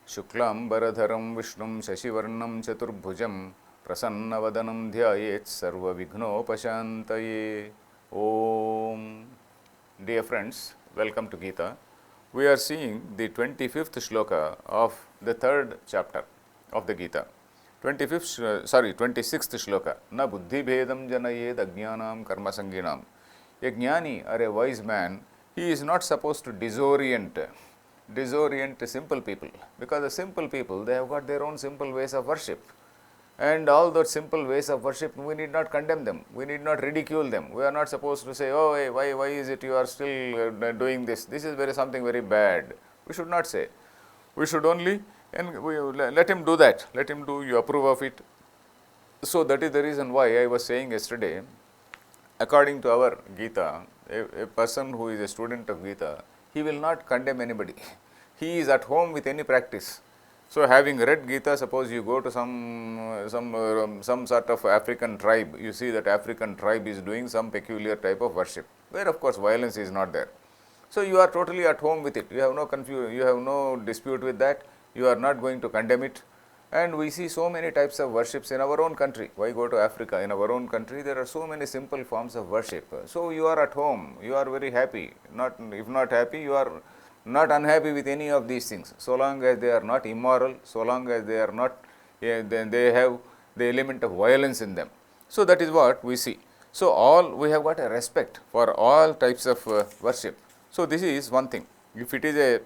Shuklambaradharam Vishnum Shashivarnam Chaturbhujam Prasannavanam Dhyayet Sarvavignopashantaye. Om. Dear friends, welcome to Geeta. We are seeing the 25th shloka of the third chapter of the Gita. 26th shloka. Na buddhi bhedam janayed ajnanam karma sanginam. A jnani or a wise man, he is not supposed to disorient simple people, because the simple people, they have got their own simple ways of worship, and all those simple ways of worship, we need not condemn them, we need not ridicule them. We are not supposed to say, oh, hey, why is it you are still doing this is something very bad. We should not say. We should only let him do that, let him do, you approve of it. So that is the reason why I was saying yesterday, according to our Gita, a person who is a student of Gita, he will not condemn anybody. He is at home with any practice. So having read Gita, suppose you go to some sort of African tribe, you see that African tribe is doing some peculiar type of worship, where of course violence is not there. So you are totally at home with it. You have no dispute with that. You are not going to condemn it. And we see so many types of worships in our own country. Why go to Africa? In our own country, there are so many simple forms of worship. So you are at home, you are very happy. If not happy, you are not unhappy with any of these things. So long as they are not immoral, so long as they are not, then they have the element of violence in them. So that is what we see. So we have got a respect for all types of worship. So this is one thing. If it is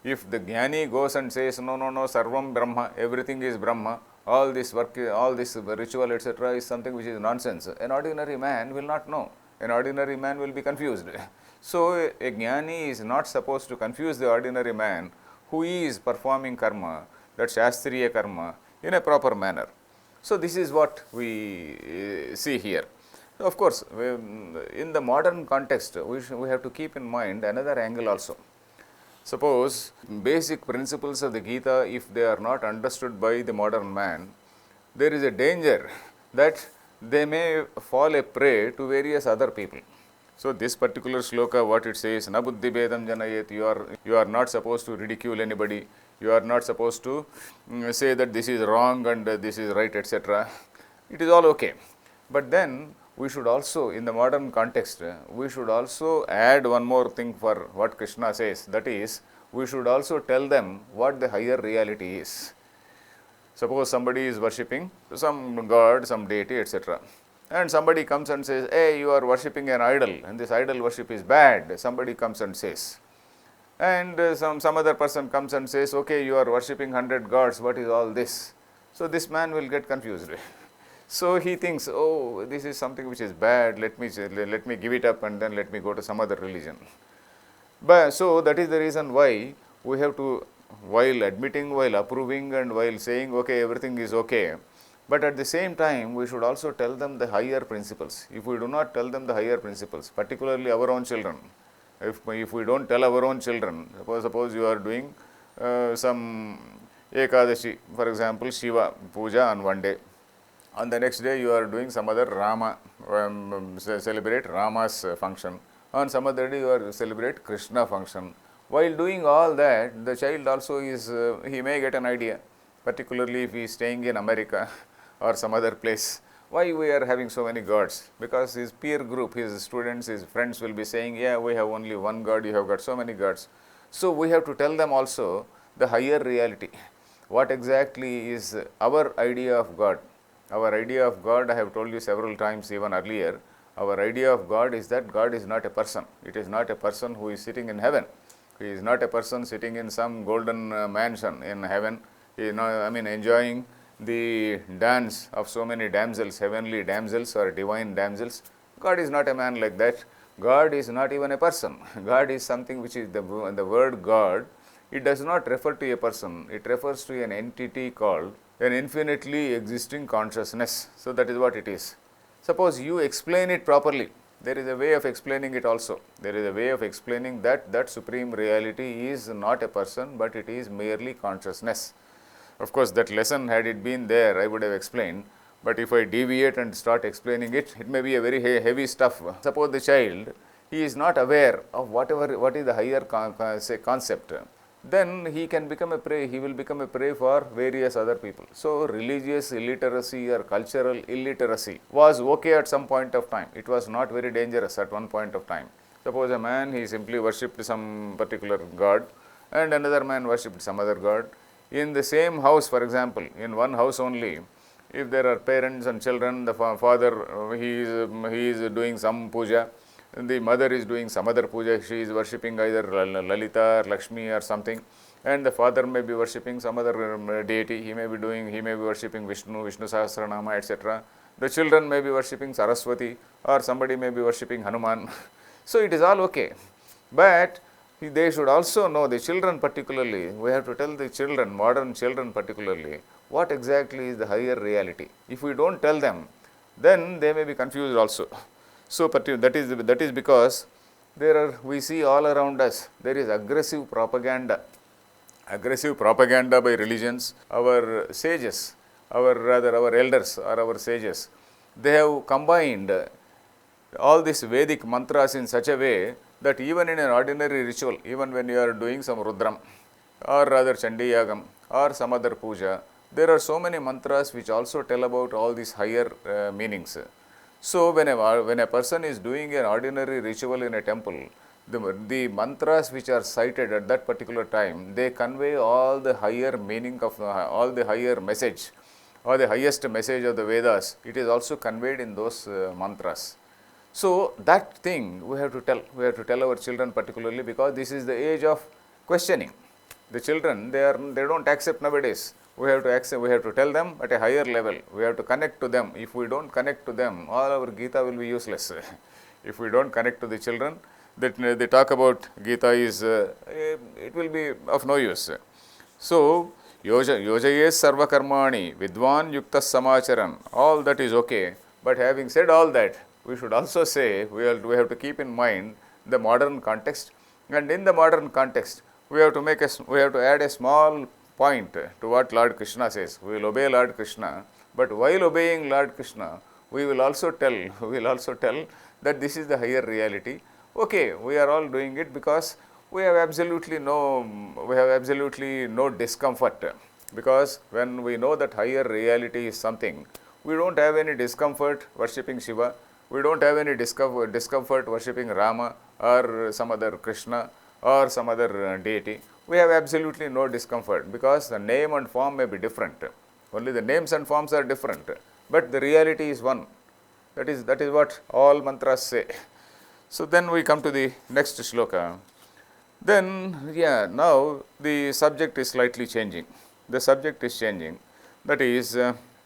if the Jnani goes and says, no, Sarvam Brahma, everything is Brahma, all this work, all this ritual, etc., is something which is nonsense, an ordinary man will not know. An ordinary man will be confused. So a Jnani is not supposed to confuse the ordinary man who is performing karma, that Shastriya karma, in a proper manner. So this is what we see here. So of course, in the modern context, we have to keep in mind another angle also. Suppose basic principles of the Gita, if they are not understood by the modern man, there is a danger that they may fall a prey to various other people. So this particular shloka, what it says, na buddhi bhedam janayet, you are not supposed to ridicule anybody, you are not supposed to say that this is wrong and this is right, etc. It is all okay. But then we should also, in the modern context, we should also add one more thing for what Krishna says, that is, we should also tell them what the higher reality is. Suppose somebody is worshipping some god, some deity, etc. And somebody comes and says, hey, you are worshipping an idol and this idol worship is bad. Somebody comes and says. And some other person comes and says, okay, you are worshipping 100 gods, what is all this? So this man will get confused. So he thinks, oh, this is something which is bad, let me give it up and then let me go to some other religion. But so that is the reason why we have to, while admitting, while approving and while saying, okay, everything is okay, but at the same time, we should also tell them the higher principles. If we do not tell them the higher principles, particularly our own children, if we don't tell our own children, suppose you are doing some Ekadashi, for example, Shiva Puja on one day. On the next day, you are doing some other Rama, celebrate Rama's function. On some other day, you are celebrate Krishna function. While doing all that, the child also he may get an idea, particularly if he is staying in America or some other place. Why we are having so many gods? Because his peer group, his students, his friends will be saying, yeah, we have only one god, you have got so many gods. So we have to tell them also the higher reality. What exactly is our idea of God? Our idea of God, I have told you several times even earlier, our idea of God is that God is not a person. It is not a person who is sitting in heaven. He is not a person sitting in some golden mansion in heaven, enjoying the dance of so many damsels, heavenly damsels or divine damsels. God is not a man like that. God is not even a person. God is something which is the word God. It does not refer to a person. It refers to an entity called an infinitely existing consciousness. So that is what it is. Suppose you explain it properly. There is a way of explaining it also. There is a way of explaining that supreme reality is not a person, but it is merely consciousness. Of course, that lesson, had it been there, I would have explained. But if I deviate and start explaining it, it may be a very heavy stuff. Suppose the child, he is not aware of what is the higher concept. then he can become a prey, he will become a prey for various other people. So, religious illiteracy or cultural illiteracy was okay at some point of time. It was not very dangerous at one point of time. Suppose a man, he simply worshipped some particular god and another man worshipped some other god. In the same house, for example, in one house only, if there are parents and children, the father, he is doing some puja, the mother is doing some other puja, she is worshipping either Lalita or Lakshmi or something, and the father may be worshipping some other deity, he may be worshipping Vishnu, Vishnu Sahasranama, etc. The children may be worshipping Saraswati, or somebody may be worshipping Hanuman. So it is all okay. But they should also know, the children particularly, we have to tell the children, modern children particularly, what exactly is the higher reality. If we don't tell them, then they may be confused also. So that is because we see all around us, there is aggressive propaganda by religions. Our sages, our elders or our sages, they have combined all these Vedic mantras in such a way that even in an ordinary ritual, even when you are doing some Rudram or rather Chandi Yagam or some other puja, there are so many mantras which also tell about all these higher meanings. So, when a person is doing an ordinary ritual in a temple, the mantras which are cited at that particular time, they convey all the higher meaning of all the higher message or the highest message of the Vedas. It is also conveyed in those mantras. So, that thing we have to tell our children particularly, because this is the age of questioning. The children, they don't accept nowadays. We have to tell them at a higher level. We have to connect to them. If we don't connect to them, all our Geeta will be useless. If we don't connect to the children, that they talk about Geeta it will be of no use. So, yojayes sarva karmani vidwan yuktas samacharan, all that is okay. But having said all that, we should also say, we have to keep in mind the modern context, and in the modern context, we have to add a small point to what Lord Krishna says. We will obey Lord Krishna, but while obeying Lord Krishna, we will also tell that this is the higher reality. Okay, we are all doing it because we have absolutely no discomfort, because when we know that higher reality is something, we don't have any discomfort worshipping Shiva, we don't have any discomfort worshipping Rama or some other Krishna or some other deity. We have absolutely no discomfort, because the name and form may be different. Only the names and forms are different, but the reality is one. That is what all mantras say. So then we come to the next shloka. Then, now the subject is slightly changing. The subject is changing. That is,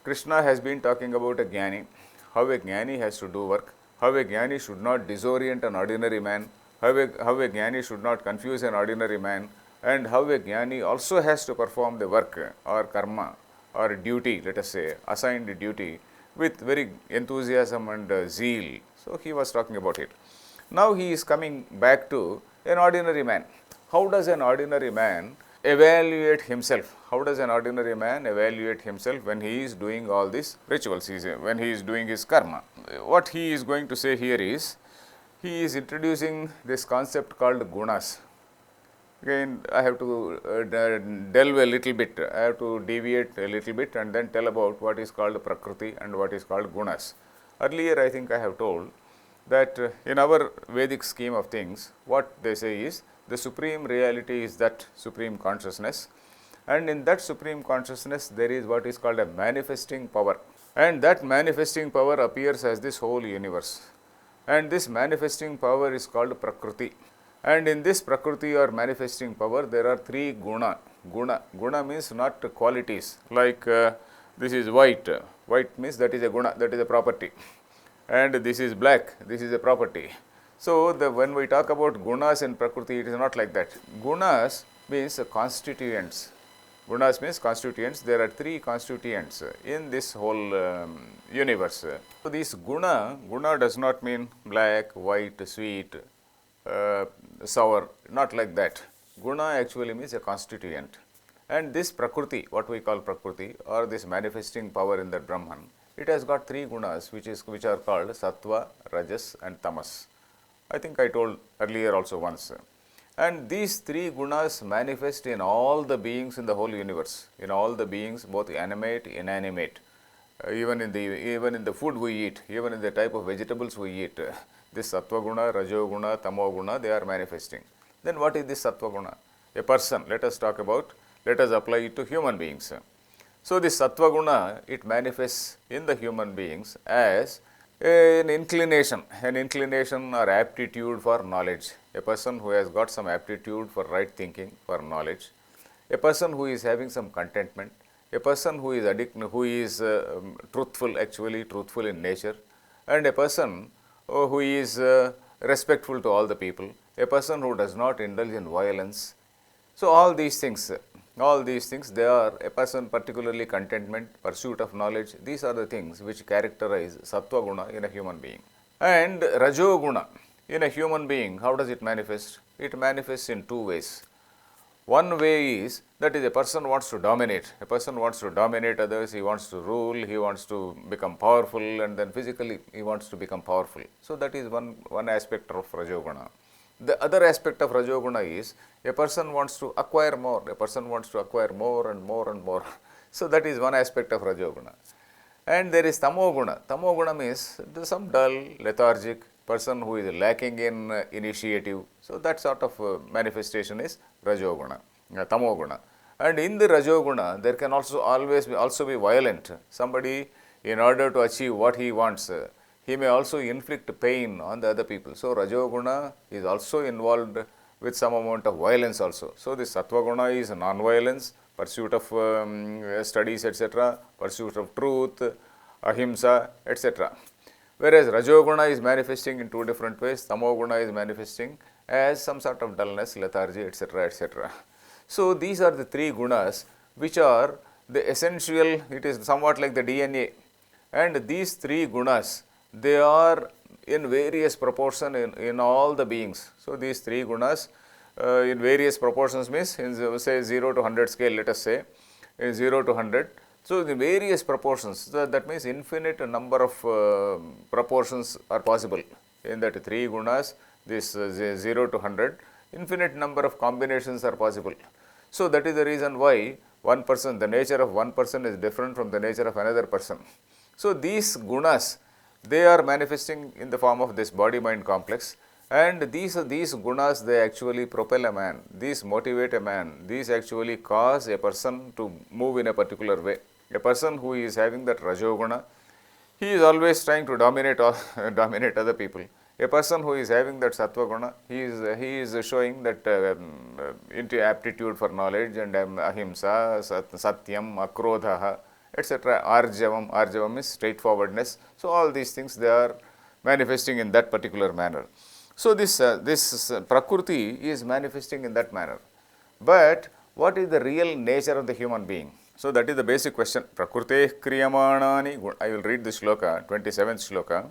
Krishna has been talking about a jnani, how a jnani has to do work, how a jnani should not disorient an ordinary man, how a jnani should not confuse an ordinary man, and how a jnani also has to perform the work or karma or duty, let us say, assigned duty, with very enthusiasm and zeal. So, he was talking about it. Now, he is coming back to an ordinary man. How does an ordinary man evaluate himself? How does an ordinary man evaluate himself when he is doing all these rituals, when he is doing his karma? What he is going to say here is, he is introducing this concept called gunas. Again, I have to delve a little bit, I have to deviate a little bit and then tell about what is called prakriti and what is called gunas. Earlier, I think I have told that in our Vedic scheme of things, what they say is, the supreme reality is that supreme consciousness, and in that supreme consciousness there is what is called a manifesting power, and that manifesting power appears as this whole universe, and this manifesting power is called prakriti. And in this prakriti or manifesting power, there are three guna. Guna means not qualities, like this is white. White means that is a guna, that is a property. And this is black, this is a property. So, when we talk about gunas in prakriti, it is not like that. Gunas means constituents. Gunas means constituents. There are three constituents in this whole universe. So, this guna does not mean black, white, sweet, sour, not like that. Guna actually means a constituent. And this prakriti, what we call prakriti, or this manifesting power in that Brahman, it has got three gunas which are called sattva, rajas and tamas. I think I told earlier also once. And these three gunas manifest in all the beings in the whole universe, in all the beings, both animate, inanimate. Even in the food we eat, even in the type of vegetables we eat, this sattva guna, rajo guna, tamo guna, they are manifesting. Then what is this sattva guna? A person, let us apply it to human beings. So this sattva guna, it manifests in the human beings as an inclination or aptitude for knowledge. A person who has got some aptitude for right thinking, for knowledge. A person who is having some contentment. A person who is truthful in nature. And a person who is respectful to all the people. A person who does not indulge in violence. So all these things, they are a person particularly contentment, pursuit of knowledge. These are the things which characterize sattva guna in a human being. And rajo guna in a human being, how does it manifest? It manifests in two ways. One way is that a person wants to dominate. A person wants to dominate others, he wants to rule, he wants to become powerful, and then physically he wants to become powerful. So that is one aspect of rajoguna. The other aspect of rajoguna is a person wants to acquire more. A person wants to acquire more and more and more. So that is one aspect of rajoguna. And there is tamoguna. Tamoguna means some dull, lethargic person who is lacking in initiative. So that sort of manifestation is rajoguna, tamoguna. And in the rajoguna, there can also be violent. Somebody, in order to achieve what he wants, he may also inflict pain on the other people. So rajoguna is also involved with some amount of violence also. So this sattva guna is non-violence, pursuit of studies, etc., pursuit of truth, ahimsa, etc. Whereas rajoguna is manifesting in two different ways. Tamoguna is manifesting as some sort of dullness, lethargy, etc., etc. So these are the three gunas which are the essential. It is somewhat like the DNA. And these three gunas, they are in various proportion in all the beings. So these three gunas in various proportions means in say 0 to 100 scale, let us say 0 to 100. So the various proportions, that means infinite number of proportions are possible in that three gunas, this 0 to 100, infinite number of combinations are possible. So that is the reason why one person, the nature of one person is different from the nature of another person. So these gunas, they are manifesting in the form of this body-mind complex, and these gunas, they actually propel a man, these motivate a man, these actually cause a person to move in a particular way. A person who is having that rajoguna, he is always trying to dominate other people. A person who is having that sattva guna, he is showing that into aptitude for knowledge and ahimsa, satyam, akrodha, etc. Arjavam is straightforwardness. So all these things, they are manifesting in that particular manner. So this prakriti is manifesting in that manner. But what is the real nature of the human being? So that is the basic question. Prakrute kriyamanani. I will read the shloka, 27th shloka.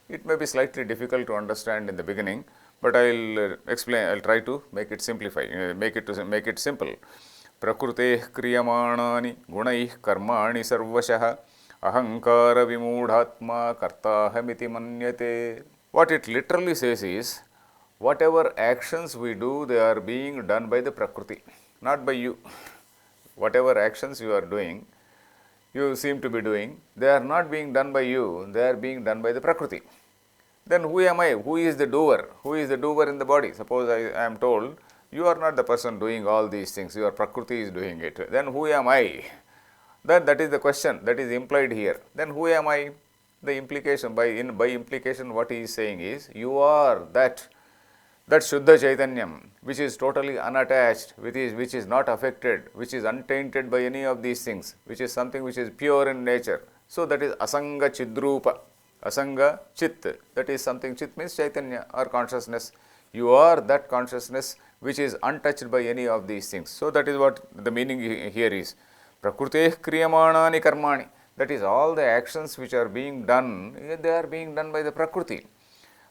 It may be slightly difficult to understand in the beginning, but I will explain. I will try to make it make it simple. Prakrute kriyamanani gunaih karmani sarvashah ahankara vimudhatma kartahamiti manyate. What it literally says is, whatever actions we do, they are being done by the Prakriti, not by you. Whatever actions you are doing, you seem to be doing, they are not being done by you, they are being done by the Prakriti. Then who am I? Who is the doer? Who is the doer in the body? Suppose I am told, you are not the person doing all these things, your Prakriti is doing it. Then who am I? That is the question that is implied here. Then who am I? The implication, by implication, what he is saying is, you are that Shuddha Chaitanyam, which is totally unattached, which is not affected, which is untainted by any of these things, which is something which is pure in nature. So that is Asanga Chidrupa, Asanga Chit, that is something. Chit means Chaitanya or consciousness. You are that consciousness which is untouched by any of these things. So that is what the meaning here is. Prakruteh kriyamanani karmani. That is, all the actions which are being done, they are being done by the Prakriti.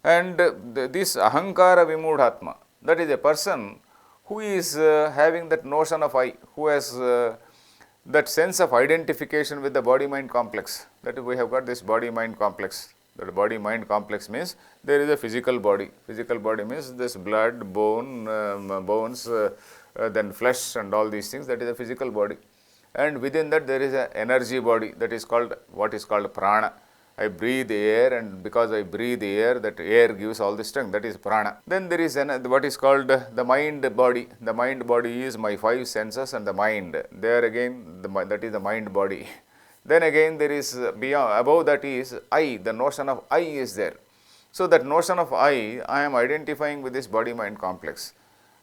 And this ahankara vimudhatma, that is a person who is having that notion of I, who has that sense of identification with the body-mind complex. That is, we have got this body-mind complex. That body-mind complex means there is a physical body. Physical body means this blood, bones, then flesh and all these things. That is a physical body. And within that there is an energy body, that is called, what is called prana. I breathe air, and because I breathe air, that air gives all the strength, that is prana. Then there is what is called the mind body. The mind body is my five senses and the mind. There again, that is the mind body. Then again there is beyond, above that is I, the notion of I is there. So that notion of I am identifying with this body-mind complex.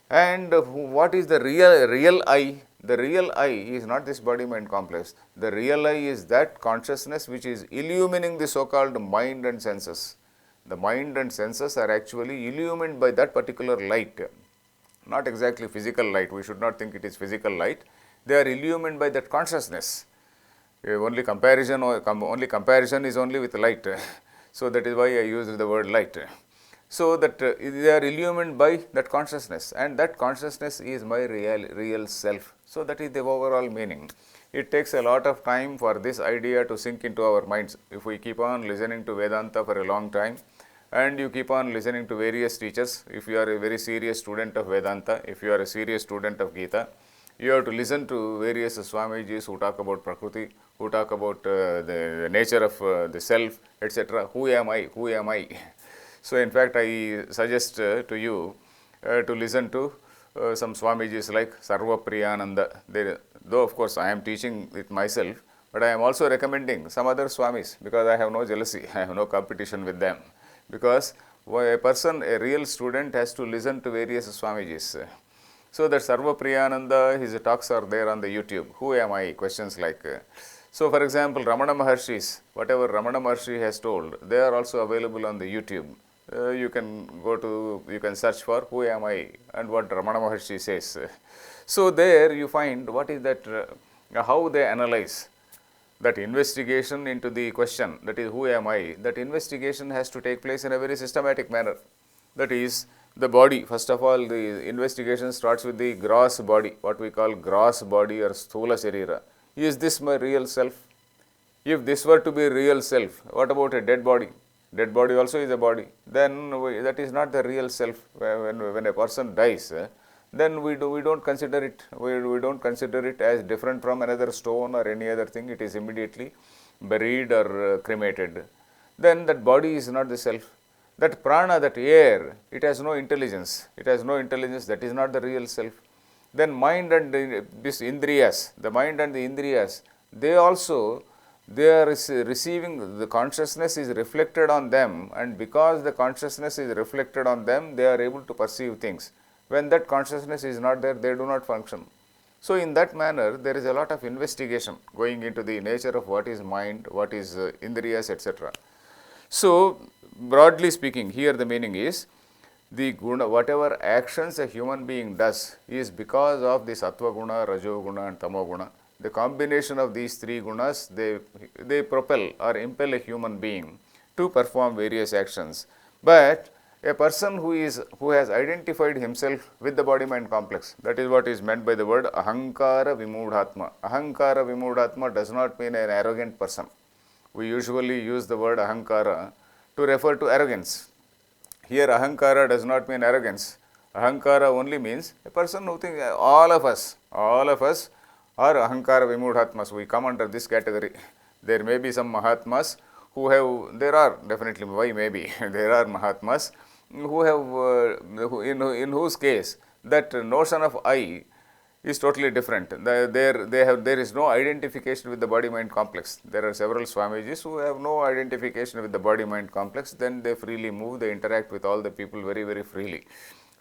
And what is the real I? The real I is not this body-mind complex. The real I is that consciousness which is illumining the so-called mind and senses. The mind and senses are actually illumined by that particular light. Not exactly physical light. We should not think it is physical light. They are illumined by that consciousness. Only comparison is only with light. So that is why I used the word light. So that they are illumined by that consciousness, and that consciousness is my real self. So that is the overall meaning. It takes a lot of time for this idea to sink into our minds. If we keep on listening to Vedanta for a long time, and you keep on listening to various teachers, if you are a very serious student of Vedanta, if you are a serious student of Geeta, you have to listen to various Swamijis who talk about Prakriti, who talk about the nature of the self, etc. Who am I? Who am I? So, in fact, I suggest to you to listen to some Swamijis like Sarva Priyananda. Though, of course, I am teaching it myself, but I am also recommending some other Swamis, because I have no jealousy, I have no competition with them. Because a person, a real student, has to listen to various Swamijis. So that Sarva Priyananda, his talks are there on the YouTube. Who am I? Questions like. So for example, Ramana Maharshi's, whatever Ramana Maharshi has told, they are also available on the YouTube. You can search for who am I and what Ramana Maharshi says. So there you find what is that, how they analyze that investigation into the question, that is who am I. That investigation has to take place in a very systematic manner. That is, the body, first of all, the investigation starts with the gross body, what we call gross body or sthula sharira. Is this my real self? If this were to be real self, what about a dead body? Dead body also is a body. Then that is not the real self. When a person dies, then we don't consider it. We don't consider it as different from another stone or any other thing. It is immediately buried or cremated. Then that body is not the self. That prana, that air, it has no intelligence. It has no intelligence. That is not the real self. Then mind and this indriyas, the mind and the indriyas, they are receiving, the consciousness is reflected on them, and because the consciousness is reflected on them, they are able to perceive things. When that consciousness is not there, they do not function. So in that manner, there is a lot of investigation going into the nature of what is mind, what is indriyas, etc. So broadly speaking, here the meaning is, the guna, whatever actions a human being does is because of the sattva guna, rajo guna and tamo guna. The combination of these three gunas, they propel or impel a human being to perform various actions. But a person who has identified himself with the body-mind complex, that is what is meant by the word ahankara vimudhatma. Ahankara vimudhatma does not mean an arrogant person. We usually use the word ahankara to refer to arrogance. Here ahankara does not mean arrogance. Ahankara only means a person who thinks all of us are ahankara vimudhatmas. We come under this category. There may be some mahatmas who have, there are definitely, why maybe, there are mahatmas who have, in whose case that notion of I is totally different. There is no identification with the body-mind complex. There are several Swamijis who have no identification with the body-mind complex. Then they freely move, they interact with all the people very, very freely.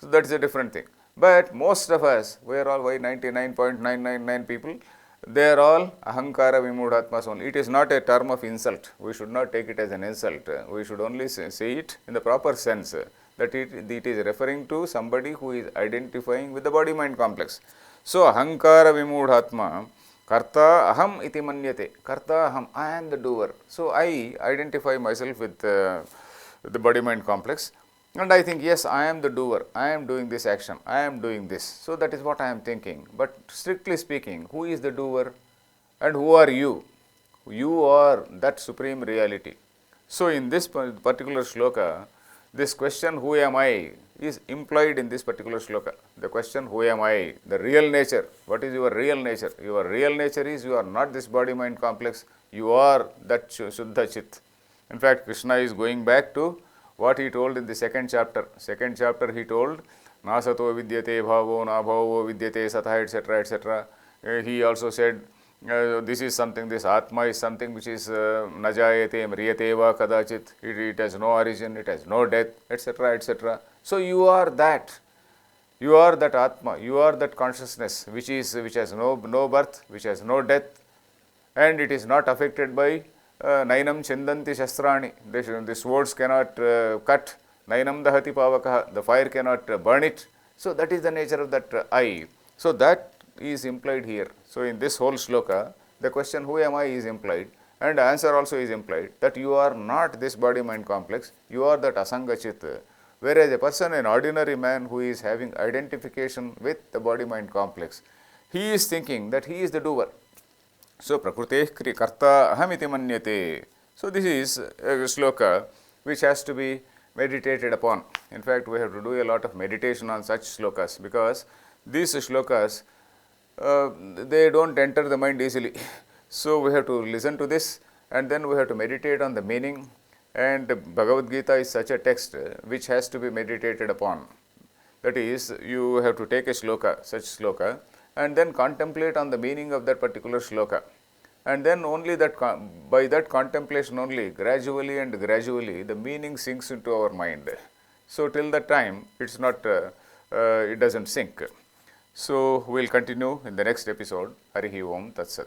So that is a different thing. But most of us, we are all 99.999 people, they are all ahankara vimudhatmas only. It is not a term of insult. We should not take it as an insult. We should only say it in the proper sense, that it is referring to somebody who is identifying with the body-mind complex. So, ahankara vimudhatma, karta aham iti manyate. Karta aham, I am the doer. So, I identify myself with the body-mind complex, and I think, yes, I am the doer. I am doing this action. I am doing this. So, that is what I am thinking. But strictly speaking, who is the doer and who are you? You are that supreme reality. So, in this particular shloka, this question, who am I, is implied in this particular shloka. The question, who am I, the real nature, what is your real nature? Your real nature is you are not this body-mind complex, you are that Shuddha Chit. In fact, Krishna is going back to what he told in the second chapter. Second chapter he told, Nasato vidyate bhavo na bhavo vidyate satha, etc., etc. He also said, this is something, this Atma is something which is najayate mriyate va kadachit, it has no origin, it has no death, etc., etc. So you are that. You are that Atma, you are that consciousness which has no birth, which has no death, and it is not affected by nainam chindanti shastrani. The swords cannot cut. Nainam dahati pavakaha. The fire cannot burn it. So that is the nature of that I. So that is implied here. So in this whole shloka, the question who am I is implied, and the answer also is implied that you are not this body-mind complex, you are that asanga chit. Whereas a person, an ordinary man who is having identification with the body-mind complex, he is thinking that he is the doer. So, prakruteh karta ahamiti manyate. So, this is a shloka which has to be meditated upon. In fact, we have to do a lot of meditation on such shlokas, because these shlokas, they don't enter the mind easily. So, we have to listen to this, and then we have to meditate on the meaning. And Bhagavad Gita is such a text which has to be meditated upon. That is, you have to take a shloka, such shloka, and then contemplate on the meaning of that particular shloka. And then only that, by that contemplation only, gradually and gradually, the meaning sinks into our mind. So till that time, it's not, it doesn't sink. So we'll continue in the next episode. Harihi Om Tat Sat.